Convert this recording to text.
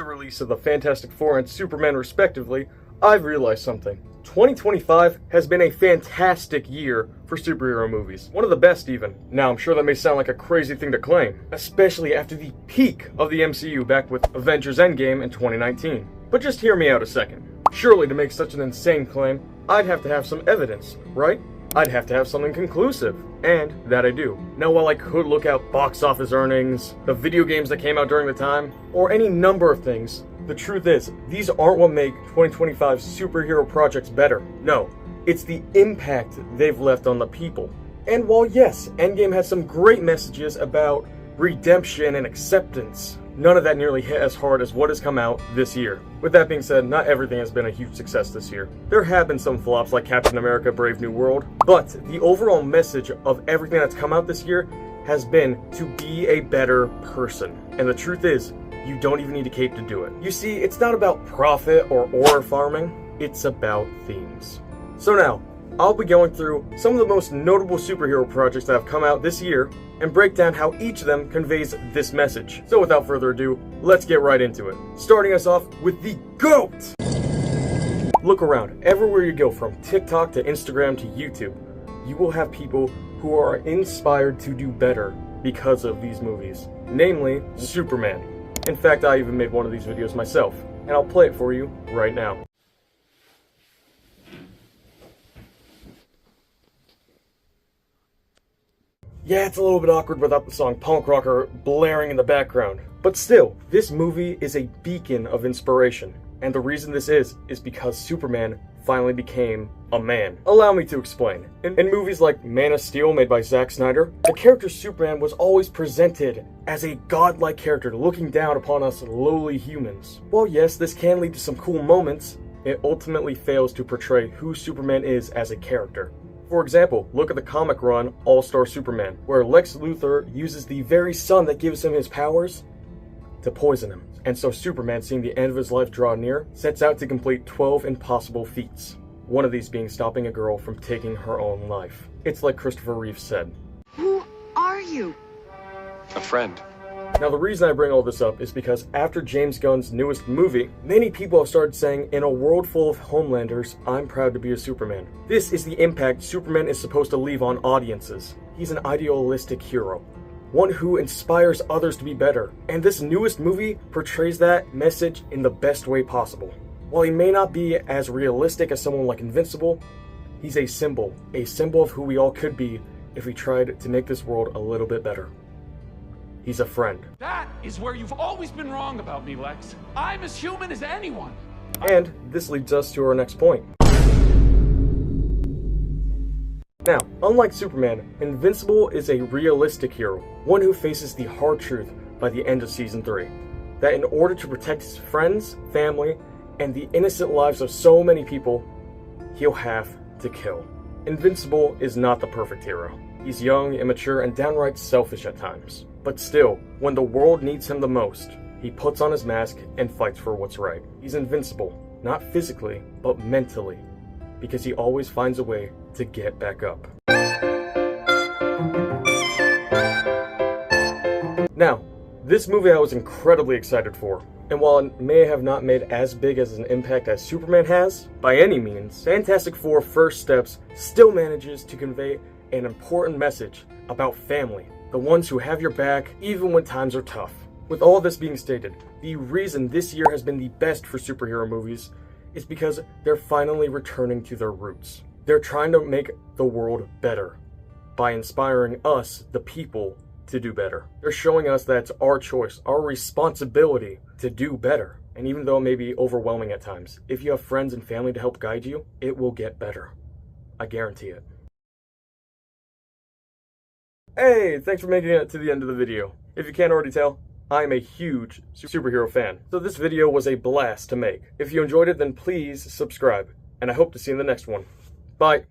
release of the Fantastic Four and Superman respectively, I've realized something. 2025 has been a fantastic year for superhero movies. One of the best even. Now, I'm sure that may sound like a crazy thing to claim, especially after the peak of the MCU back with Avengers Endgame in 2019. But just hear me out a second. Surely to make such an insane claim, I'd have to have some evidence, right? I'd have to have something conclusive, and that I do. Now, while I could look at box office earnings, the video games that came out during the time, or any number of things, the truth is, these aren't what make 2025 superhero projects better. No, it's the impact they've left on the people. And while yes, Endgame has some great messages about redemption and acceptance, none of that nearly hit as hard as what has come out this year. With that being said, not everything has been a huge success this year. There have been some flops like Captain America: Brave New World, but the overall message of everything that's come out this year has been to be a better person. And the truth is, you don't even need a cape to do it. You see, it's not about profit or ore farming, it's about themes. So now, I'll be going through some of the most notable superhero projects that have come out this year and break down how each of them conveys this message. So without further ado, let's get right into it. Starting us off with the GOAT! Look around, everywhere you go, from TikTok to Instagram to YouTube, you will have people who are inspired to do better because of these movies. Namely, Superman. In fact, I even made one of these videos myself, and I'll play it for you right now. Yeah, it's a little bit awkward without the song Punk Rocker blaring in the background. But still, this movie is a beacon of inspiration. And the reason this is because Superman finally became a man. Allow me to explain. In movies like Man of Steel, made by Zack Snyder, the character Superman was always presented as a godlike character looking down upon us lowly humans. While yes, this can lead to some cool moments, it ultimately fails to portray who Superman is as a character. For example, look at the comic run All-Star Superman, where Lex Luthor uses the very sun that gives him his powers to poison him. And so Superman, seeing the end of his life draw near, sets out to complete 12 impossible feats. One of these being stopping a girl from taking her own life. It's like Christopher Reeve said. Who are you? A friend. Now the reason I bring all this up is because after James Gunn's newest movie, many people have started saying, in a world full of Homelanders, I'm proud to be a Superman. This is the impact Superman is supposed to leave on audiences. He's an idealistic hero. One who inspires others to be better. And this newest movie portrays that message in the best way possible. While he may not be as realistic as someone like Invincible, he's a symbol of who we all could be if we tried to make this world a little bit better. He's a friend. That is where you've always been wrong about me, Lex. I'm as human as anyone. And this leads us to our next point. Now, unlike Superman, Invincible is a realistic hero, one who faces the hard truth by the end of Season 3, that in order to protect his friends, family, and the innocent lives of so many people, he'll have to kill. Invincible is not the perfect hero. He's young, immature, and downright selfish at times. But still, when the world needs him the most, he puts on his mask and fights for what's right. He's invincible, not physically, but mentally, because he always finds a way to get back up. Now, this movie I was incredibly excited for, and while it may have not made as big as an impact as Superman has, by any means, Fantastic Four First Steps still manages to convey an important message about family, the ones who have your back even when times are tough. With all this being stated, the reason this year has been the best for superhero movies is because they're finally returning to their roots. They're trying to make the world better by inspiring us, the people, to do better. They're showing us that it's our choice, our responsibility to do better. And even though it may be overwhelming at times, if you have friends and family to help guide you, it will get better. I guarantee it. Hey, thanks for making it to the end of the video. If you can't already tell, I'm a huge superhero fan, so this video was a blast to make. If you enjoyed it, then please subscribe, and I hope to see you in the next one. Bye!